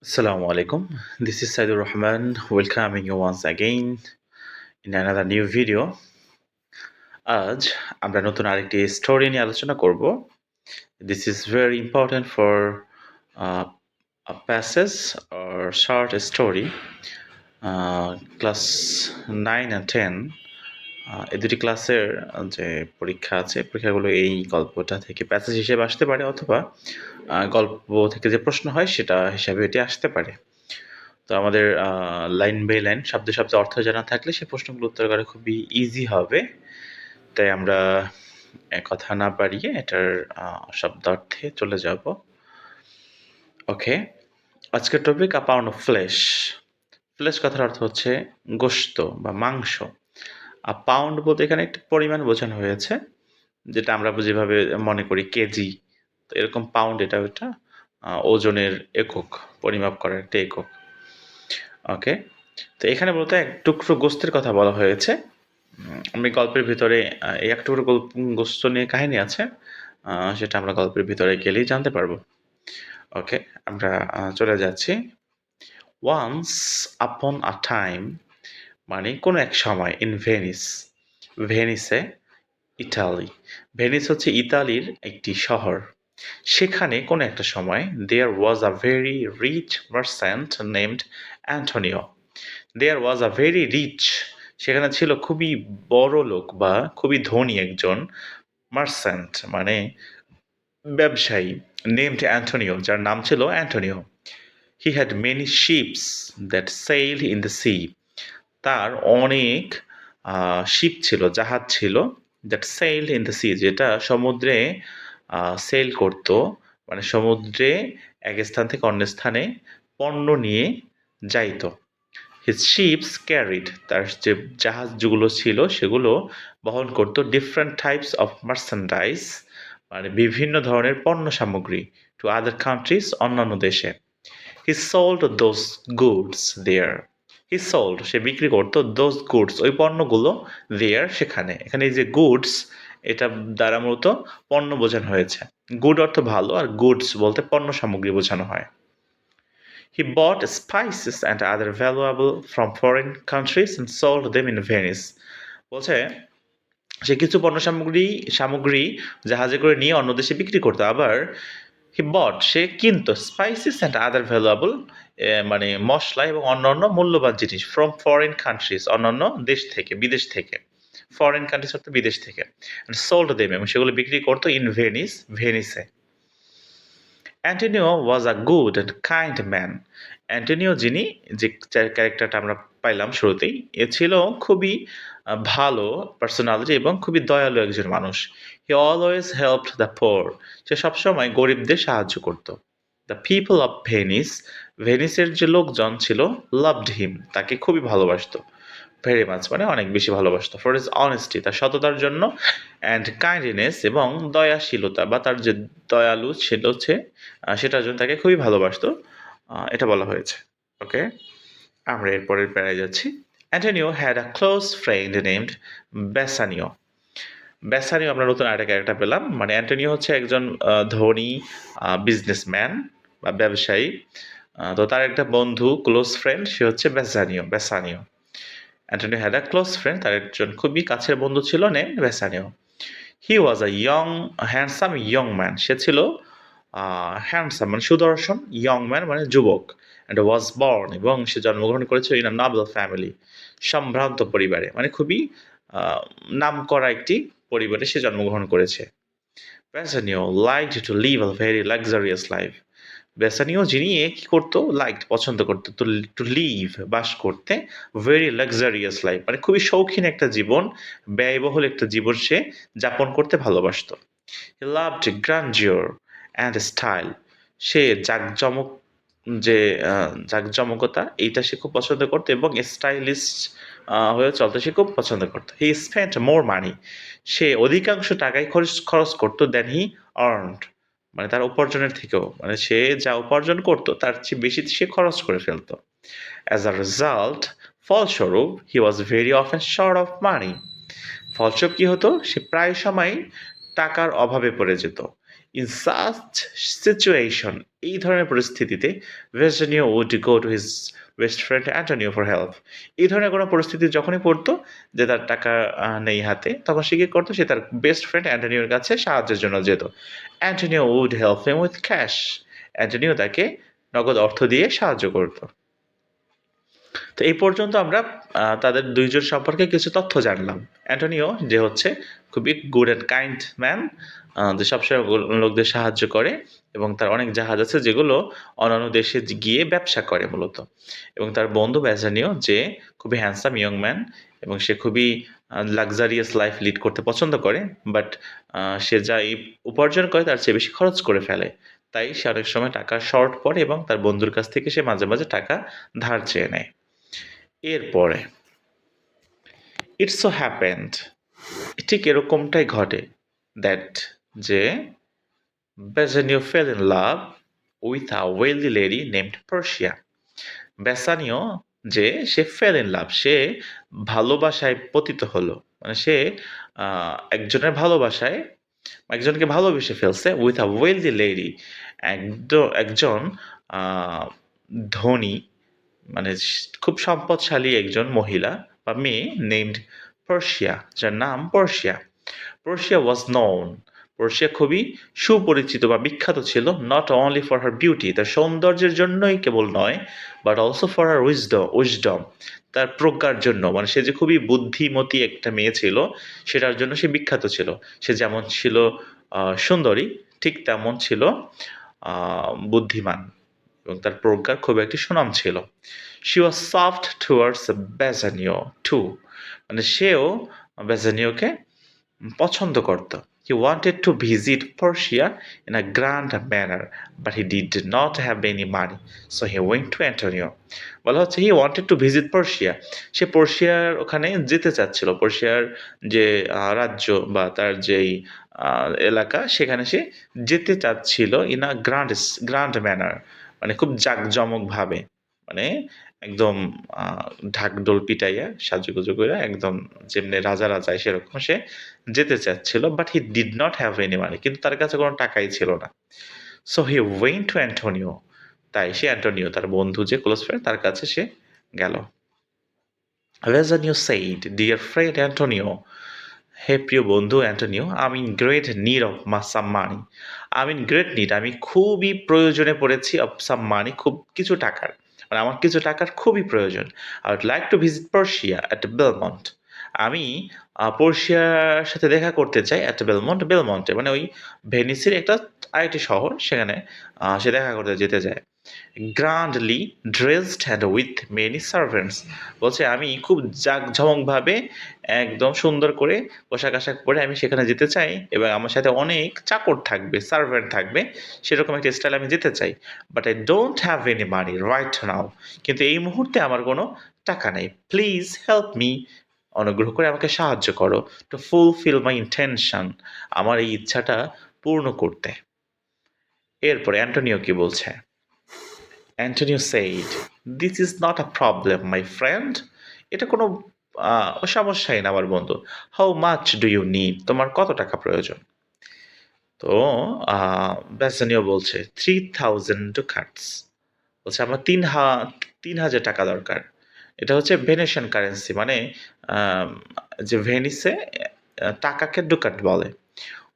Assalamu alaikum. This is Saidur Rahman welcoming you once again in another new video. আজ আমরা নতুন আরেকটি story নিয়ে আলোচনা করব. This is very important for a passage or short story. Class 9 and 10 এই দুটি ক্লাসের যে পরীক্ষা আছে পরীক্ষাগুলো এই গল্পটা থেকে প্যাসেজ হিসেবে আসতে পারে অথবা গল্প থেকে যে প্রশ্ন হয় সেটা হিসাবে এটি আসতে পারে. তো আমাদের লাইন বাই লাইন শব্দে শব্দে অর্থ জানা থাকলে সে প্রশ্নগুলো উত্তর করা খুবই ইজি হবে. তাই আমরা কথা না বাড়িয়ে এটার শব্দার্থে চলে যাব. ওকে, আজকের topic a pound of flash. Flash কথার অর্থ হচ্ছে গোশত বা মাংস. আ পাউন্ড বলতে এখানে একটি পরিমাণ বোঝানো হয়েছে, যেটা আমরা যেভাবে মনে করি কেজি, তো এরকম পাউন্ড এটা ওটা ওজনের একক, পরিমাপ করার একটা একক. ওকে, তো এখানে মূলত এক টুকরো গোস্তের কথা বলা হয়েছে. আমি গল্পের ভিতরে এই এক টুকরো গোস্ত নিয়ে কাহিনী আছে, সেটা আমরা গল্পের ভিতরে গেলেই জানতে পারবো. ওকে, আমরা চলে যাচ্ছি. ওয়ান্স আপন আ টাইম মানে কোনো এক সময় ইন ভেনিস, ভেনিসে, ইটালি. ভেনিস হচ্ছে ইতালির একটি শহর. সেখানে কোনো একটা সময় there was a very rich merchant named Antonio. There was a very rich, সেখানে ছিল খুবই বড় লোক বা খুবই ধনী একজন মার্চেন্ট মানে ব্যবসায়ী, নেমড অ্যান্টোনিও, যার নাম ছিল Antonio. He had many ships that sailed in the sea. তার অনেক শিপ ছিল, জাহাজ ছিল, that sailed in the sea, যেটা সমুদ্রে সেল করত, মানে সমুদ্রে এক স্থান থেকে অন্য স্থানে পণ্য নিয়ে যাইত. হিজ শিপস ক্যারিড, তার যে জাহাজগুলো ছিল সেগুলো বহন করত ডিফারেন্ট টাইপস অফ মার্চেন্ডাইজ, মানে বিভিন্ন ধরনের পণ্য সামগ্রী, টু আদার কান্ট্রিজ, অন্যান্য দেশে. He sold those goods there. He sold, সে বিক্রি করতো, দোজ গুডস, ওই পণ্যগুলো, দেয়ার, সেখানে. এখানে এই যে গুডস, এটা দ্বারা মূলত পণ্য বোঝানো হয়েছে. গুড অর্থ ভালো, আর গুডস বলতে পণ্য সামগ্রী বোঝানো হয়. He bought spices and other valuable from foreign countries and sold them in Venice. বলছে সে কিছু পণ্য সামগ্রী জাহাজে করে নিয়ে অন্য দেশে বিক্রি করতো. আবার হি বট, সে কিনতো, স্পাইসেস অ্যান্ড আদার ভ্যালুয়েবল, মানে মশলা এবং অন্যান্য মূল্যবান জিনিস, ফ্রম ফরেন কান্ট্রিজ, অন্যান্য দেশ থেকে, বিদেশ থেকে. ফরেন কান্ট্রিজ অর্থ বিদেশ থেকে. সোল্ড দেম, এবং সেগুলো বিক্রি করতো ইন ভেনিস, ভেনিসে. Antonio was a good and kind man. Antonio, যিনি, যে ক্যারেক্টারটা আমরা পাইলাম শুরুতেই, এ ছিল খুবই ভালো পার্সোনালিটি এবং খুবই দয়ালু একজন মানুষ. He always helped the poor, সে সবসময় গরিবদের সাহায্য করত. দ্য পিপল অফ ভেনিস, ভেনিসের যে লোকজন ছিল, লাভড হিম, তাকে খুবই ভালোবাসতো. ভেরি মাচ মানে অনেক বেশি ভালোবাসতো. ফর হিজ অনেস্টি, তার সততার জন্য, অ্যান্ড কাইন্ডনেস, এবং দয়াশীলতা বা তার যে দয়ালু ছিল হচ্ছে সেটার জন্য তাকে খুবই ভালোবাসতো, এটা বলা হয়েছে. ওকে, আমরা এরপরের প্যারায় যাচ্ছি. Antonio had a close friend named Bassanio. Bassanio, আমরা নতুন আরেকটা ক্যারেক্টার পেলাম. মানে অ্যান্টোনিও হচ্ছে একজন ধনী বিজনেসম্যান বা ব্যবসায়ী. তো তার একটা বন্ধু, ক্লোজ ফ্রেন্ড, সে হচ্ছে Bassanio. Bassanio, Antonio had a close friend, তার একজন খুবই কাছের বন্ধু ছিল, name Bassanio. He was a handsome young man, সে ছিল হ্যান্ডসাম মানে সুদর্শন, ইয়ং ম্যান মানে যুবক, অ্যান্ড ওয়াজ বর্ন, এবং সে জন্মগ্রহণ করেছিল ইন আ নোবেল ফ্যামিলি, সম্ভ্রান্ত পরিবারে, মানে খুবই নামকরা একটি পরিবারে সে জন্মগ্রহণ করেছে. Bassanio liked to live a very luxurious life. Bassanio, যিনি কি করতো, লাইক পছন্দ করতো, তো টু লিভ বাস করতে, ভেরি লাক্সারিয়াস লাইফ মানে খুবই শৌখিন একটা জীবন, ব্যয়বহুল একটা জীবন সে যাপন করতে ভালোবাসতো. হি লাভড গ্র্যান্ডিওর অ্যান্ড স্টাইল, সে জাঁকজমক, যে জাঁকজমকতা, এইটা সে খুব পছন্দ করতো, এবং স্টাইলিশ হয়ে চলতে সে খুব পছন্দ করতো. হি স্পেন্ট মোর মানি, সে অধিকাংশ টাকাই খরচ করতো, দেন হি আর্নড, মানে তার উপার্জনের থেকেও, মানে সে যা উপার্জন করতো তার চেয়ে বেশি সে খরচ করে ফেলতো. অ্যাজ আ রেজাল্ট, ফলস্বরূপ, he was very often short of money, ফলস্বরূপ কি হতো, সে প্রায় সময় টাকার অভাবে পড়ে যেত. In such situation, এই ধরনের পরিস্থিতিতে Virginia would go to his best friend Antonio for help. এই ধরনের কোনো পরিস্থিতি যখনই পড়তো যে তার টাকা নেই হাতে, তখন সে কি করতো? সে তার বেস্ট ফ্রেন্ড অ্যান্টোনিওর কাছে সাহায্যের জন্য যেত। Antonio would help him with cash. Antonio তাকে নগদ অর্থ দিয়ে সাহায্য করত। তো এই পর্যন্ত আমরা তাদের দুইজন সম্পর্কে কিছু তথ্য জানলাম। অ্যান্টোনিও যে হচ্ছে খুবই গুড অ্যান্ড কাইন্ড ম্যান, যে সবসময় লোকদের সাহায্য করে এবং তার অনেক জাহাজ আছে যেগুলো অন্যান্য দেশে গিয়ে ব্যবসা করে মূলত। এবং তার বন্ধু বেসানিও যে খুবই হ্যান্ডসাম ইয়ং ম্যান এবং সে খুবই লাক্সারিয়াস লাইফ লিড করতে পছন্দ করে, বাট সে যা উপার্জন করে তার চেয়ে বেশি খরচ করে ফেলে। তাই সে অনেক সময় টাকা শর্ট পড়ে এবং তার বন্ধুর কাছ থেকে সে মাঝে মাঝে টাকা ধার চেয়ে নেয়। এরপরে ইট সো হ্যাপেন্ড, ঠিক এরকমটাই ঘটে দ্যাট যে Bassanio fell in love with a wealthy lady named Portia. Bassanio যে সে ফেল ইন লাভ, সে ভালোবাসায় পতিত হলো, মানে সে একজনের ভালোবাসায় একজনকে ভালোবেসে ফেলছে উইথ আ ওয়েলদি লেডি, একজন ধনী, মানে খুব সম্পদশালী একজন মহিলা বা মেয়ে নেমড পার্সিয়া, যার নাম Persia. Persia was known, Persia খুবই সুপরিচিত বা বিখ্যাত ছিল, not only for her beauty, তার সৌন্দর্যের জন্যই কেবল নয়, but also for her wisdom, তার প্রজ্ঞার জন্য, মানে সে যে খুবই বুদ্ধিমতী একটা মেয়ে ছিল সেটার জন্য সে বিখ্যাত ছিল। সে যেমন ছিল সুন্দরী, ঠিক তেমন ছিল বুদ্ধিমান এবং তার প্রজ্ঞার খুব একটি সুনাম ছিল। She was soft towards Bassanio too, মানে সেও বেসানিওকে পছন্দ করত। He wanted to visit Persia in a grand manner, but he did not have any money, so he went to Antonio. বলা হচ্ছে he wanted to visit Persia, সে পার্সিয়ার ওখানে যেতে চাচ্ছিল, পার্সিয়ার যে রাজ্য বা তার যেই এলাকা সেখানে সে যেতে চাচ্ছিল ইন আ গ্র্যান্ড ম্যানার, মানে খুব জাঁকজমকভাবে, মানে একদম ঢাকঢোল পিটাইয়া সাজুগুজু করে একদম যেমনি রাজারা যায় সেরকম সে যেতে চাচ্ছিল, but he did not have any money, কিন্তু তার কাছে কোনো টাকাই ছিল না। So he went to Antonio, তাই সে অ্যান্টোনিও তার বন্ধু যে ক্লোজ ফ্রেন্ড তার কাছে সে গেল। Bassanio said, "Dear friend Antonio, হে প্রিয় বন্ধু অ্যান্টোনিও, আমি in great need of some money, আমি ইন গ্রেট নিড, আমি খুবই প্রয়োজনে পড়েছি অফ সাম মানি, খুব কিছু টাকার, মানে আমার কিছু টাকার খুবই প্রয়োজন। I would like to visit Portia at Belmont, আমি পার্সিয়ার সাথে দেখা করতে চাই অ্যাট বেলমন্টে, মানে ওই ভেনিসের একটা আরেকটি শহর, সেখানে সে দেখা করতে যেতে চায়। Grandly dressed and with many servants, বলছে আমি খুব জাঁকজমকভাবে একদম সুন্দর করে পোশাক আশাক পরে আমি সেখানে যেতে চাই এবং আমার সাথে অনেক চাকর থাকবে, সার্ভেন্ট থাকবে, সেরকম একটা স্টাইলে আমি যেতে চাই। But I don't have any money right now, কিন্তু এই মুহূর্তে আমার কোনো টাকা নেই। প্লিজ হেল্প মি, অনুগ্রহ করে আমাকে সাহায্য করো, টু ফুলফিল মাই ইন্টেনশন, আমার এই ইচ্ছাটা পূর্ণ করতে। এরপরে অ্যান্টোনিও কি বলছে? Antonio said, this is not a problem my friend, এটা কোনো সমস্যাই না আমার বন্ধু। How much do you need, তোমার কত টাকা প্রয়োজন? তো বেসানিও বলছে 3000 ducats, বলছে আমার 3000 টাকা দরকার। এটা হচ্ছে ভেনেশিয়ান কারেন্সি, মানে যে ভেনিসে টাকাকে ডুকাট বলে।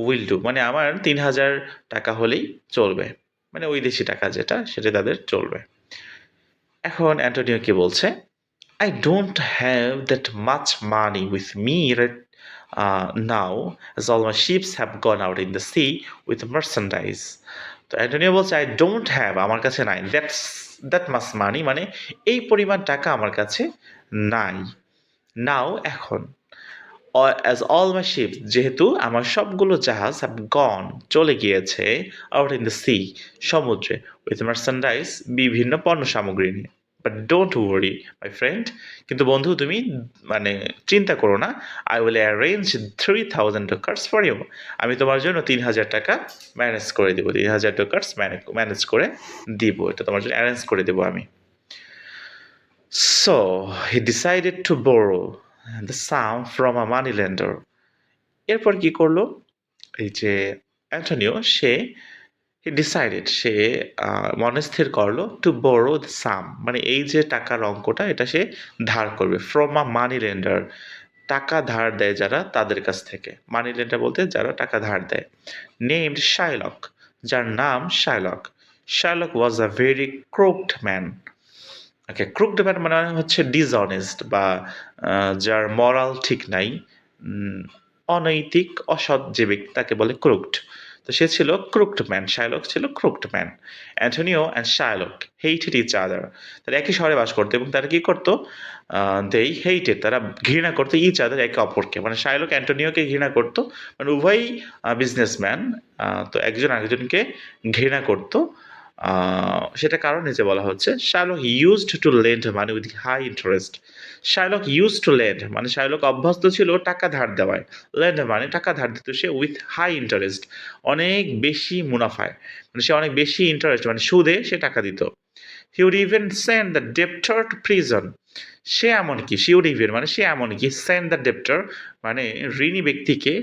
উইল ডু, মানে আমার 3000 টাকা হলেই চলবে, মানে ওই দেশি টাকা যেটা সেটা তাদের চলবে। এখন অ্যান্টোনিও কি বলছে? I don't have that much money with me right now, as all my ships have gone out in the sea with merchandise. তো অ্যান্টোনিও বলছে I don't have, আমার কাছে নাই, that much money, মানে এই পরিমাণ টাকা আমার কাছে নাই। নাও, এখন, অ্যাজ অল মাই শিপ, যেহেতু আমার সবগুলো জাহাজ হ্যাভ গন, চলে গিয়েছে, আউট ইন দ্য সি, সমুদ্রে, উইথ মার্চেন্ডাইজ, বিভিন্ন পণ্য সামগ্রী নিয়ে। But don't worry my friend, কিন্তু বন্ধু তুমি মানে চিন্তা করো না, I will arrange 3000 ducats for you, আমি তোমার জন্য 3000 টাকা ম্যানেজ করে দেবো, 3000 ডকার্স ম্যানেজ করে দিব, এটা তোমার জন্য অ্যারেঞ্জ করে দেবো আমি। So he decided to borough the some from a money lender, এরপর কি করলো? এই যে অ্যান্টোনিও হি ডিসাইডেড মনস্থির করলো টু বোরো দ্য সাম, মানে এই যে টাকার অঙ্কটা এটা সে ধার করবে ফ্রম আ মানি লেন্ডার, টাকা ধার দেয় যারা তাদের কাছ থেকে। মানি লেন্ডার বলতে যারা টাকা ধার দেয়। নেমড শাইলক, যার নাম Shylock. Shylock was a very crooked man. Okay, crooked man মানে হচ্ছে ডিসঅনেস্ট বা যার মরাল ঠিক নাই, উম, অনৈতিক অসৎ যে ব্যক্তি তাকে বলে ক্রুকড। তো সে ছিল ক্রুকড ম্যান, শাইলক ছিল crooked man. Antonio and Shylock hated each other, তারা একই শহরে বাস করতো এবং তারা কি করতো, দেই হেইটেড, তারা ঘৃণা করতো ইচ আদার, একে অপরকে। মানে শাইলক অ্যান্টোনিওকে ঘৃণা করতো, মানে উভয়ই বিজনেসম্যান, তো একজন আরেকজনকে ঘৃণা করতো। সেটা কারণ নিচে বলা হচ্ছে Shylock used to lend money with high interest. Shylock use to lend মানে শার্লক অভ্যস্ত ছিল টাকা ধার দেওয়ায়। লেন্ড মানে টাকা ধার দিত সে উইথ হাই ইন্টারেস্ট, অনেক বেশি মুনাফায়, মানে সে অনেক বেশি ইন্টারেস্ট মানে সুদে সে টাকা দিত। He would even send the debtor to prison, সে এমনকি সি উড ইভেন মানে সে এমনকি সেন্ড দ্য ডেপ্টার মানে ঋণী ব্যক্তিকে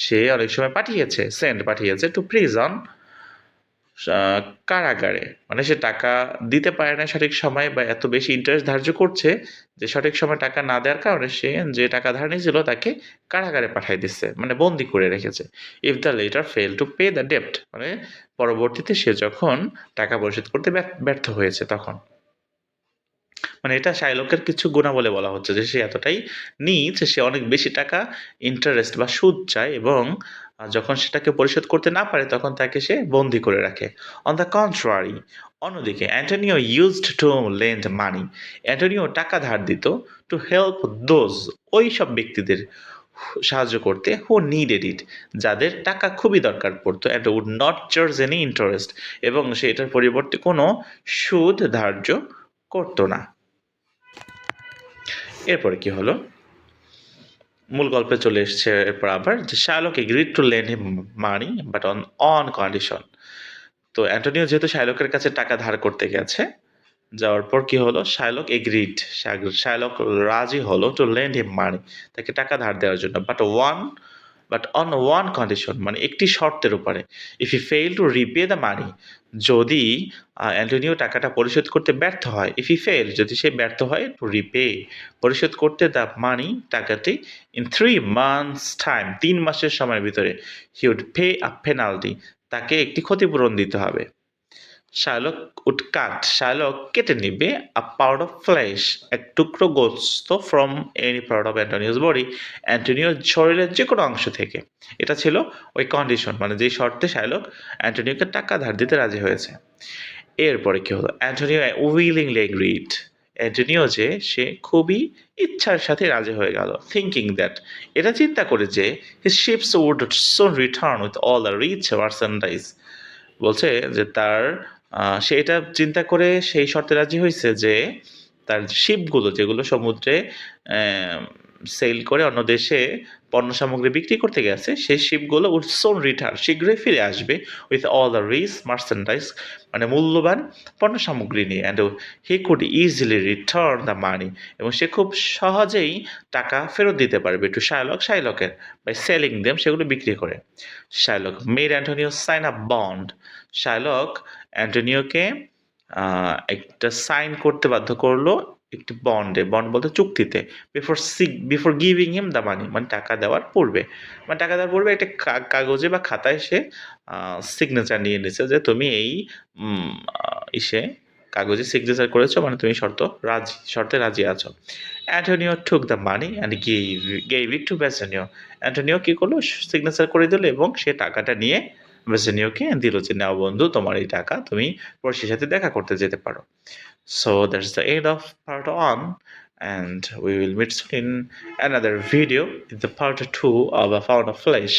সে অনেক সময় পাঠিয়েছে, সেন্ড পাঠিয়েছে টু প্রিজন কারাগারে। মানে সে টাকা দিতে পারে না সঠিক সময়ে বা এত বেশি ইন্টারেস্ট ধার্য করছে যে সঠিক সময় টাকা না দেওয়ার কারণে সে যে টাকা ধার নিয়েছিল তাকে কারাগারে পাঠাই দিচ্ছে, মানে বন্দি করে রেখেছে। If the latter fail to pay the ডেপ্ট, মানে পরবর্তীতে সে যখন টাকা পরিশোধ করতে ব্যর্থ হয়েছে তখন। মানে এটা শাইলকের কিছু গুণাবলী বলা হচ্ছে যে সে এতটাই নীচ, সে অনেক বেশি টাকা ইন্টারেস্ট বা সুদ চায় এবং যখন সেটাকে পরিশোধ করতে না পারে তখন তাকে সে বন্দি করে রাখে। অন দ্য কন্ট্রারি, অন্যদিকে Antonio used to lend money, Antonio টাকা ধার দিত টু হেল্প দোজ, ওই সব ব্যক্তিদের সাহায্য করতে হু নিডেড ইট, যাদের টাকা খুবই দরকার পড়তো, and would not charge any interest, এবং সে এটার পরিবর্তে কোনো সুদ ধার্য করতো না। এরপরে কি হলো, মূল গল্পে চলে এসছে এরপর আবার যে Shylock agreed to lend him money but on on condition. তো অ্যান্টোনিও যেহেতু শার্লকের কাছে টাকা ধার করতে গেছে, যাওয়ার পর কি হলো, শার্লক এগ্রিড, শার্লক রাজি হলো টু লেন্ড হিম মানি, তাকে টাকা ধার দেওয়ার জন্য, বাট অন ওয়ান কন্ডিশন মানে একটি শর্তের উপরে। If you fail to repay the money, যদি অ্যান্টোনিও টাকাটা পরিশোধ করতে ব্যর্থ হয়, ইফ ই ফেল যদি সে ব্যর্থ হয় টু রিপে পরিশোধ করতে দ্য মানি টাকাটি, ইন 3 months টাইম 3 মাসের সময়ের ভিতরে, he would pay a penalty, তাকে একটি ক্ষতিপূরণ দিতে হবে। শার্লক উড কাট, শার্লক কেটে নিবে আ পাউড অফ ফ্লেশ, এক টুকরো গোস্ত from any part of Antonio's body, অ্যান্টোনিওর শরীরের যে কোনো অংশ থেকে। এটা ছিল ওই কন্ডিশন, মানে যেই শর্তে শার্লক অ্যান্টোনিওকে টাকা ধার দিতে রাজি হয়েছে। এরপরে কি হলো, অ্যান্টোনিও উইলিংলি এগ্রিড, অ্যান্টোনিও যে সে খুবই ইচ্ছার সাথে রাজি হয়ে গেল। থিঙ্কিং দ্যাট, এটা চিন্তা করে যে his ships would soon return with all the rich merchandise, বলছে যে তার সে এটা চিন্তা করে সেই শর্তে রাজি হয়েছে যে তার শিপগুলো যেগুলো সমুদ্রে সেল করে অন্য দেশে পণ্য সামগ্রী বিক্রি করতে গেছে, সেই শিপগুলো উড সোন রিটার্ন শীঘ্রই ফিরে আসবে with all the rich merchandise, মানে মূল্যবান পণ্য সামগ্রী নিয়ে। And he could easily return the money, এবং সে খুব সহজেই টাকা ফেরত দিতে পারবে টু শাইলকের বাই সেলিং দেম, সেগুলো বিক্রি করে। Shylock made Antonio sign a bond, Shylock অ্যান্টোনিওকে একটা সাইন করতে বাধ্য করলো একটি বন্ডে, বন্ড বলতে চুক্তিতে, before giving him the money, মানে টাকা দেওয়ার পূর্বে, মানে টাকা দেওয়ার পূর্বে একটা কাগজে বা খাতায় সে সিগনেচার নিয়ে নিছে যে তুমি এই ইসে কাগজে সিগনেচার করেছো, মানে তুমি শর্তে রাজি আছো। Antonio took the money and gave it to Bassanio, Antonio কি করলো, সিগনেচার করে দিল এবং সে টাকাটা নিয়ে বেসেনিওকে দিল যে নাও বন্ধু তোমার এই টাকা, তুমি পড়শির সাথে দেখা করতে যেতে পারো। So that's the end of part 1, and we will meet soon in another video in the part 2 of A Pound of Flesh.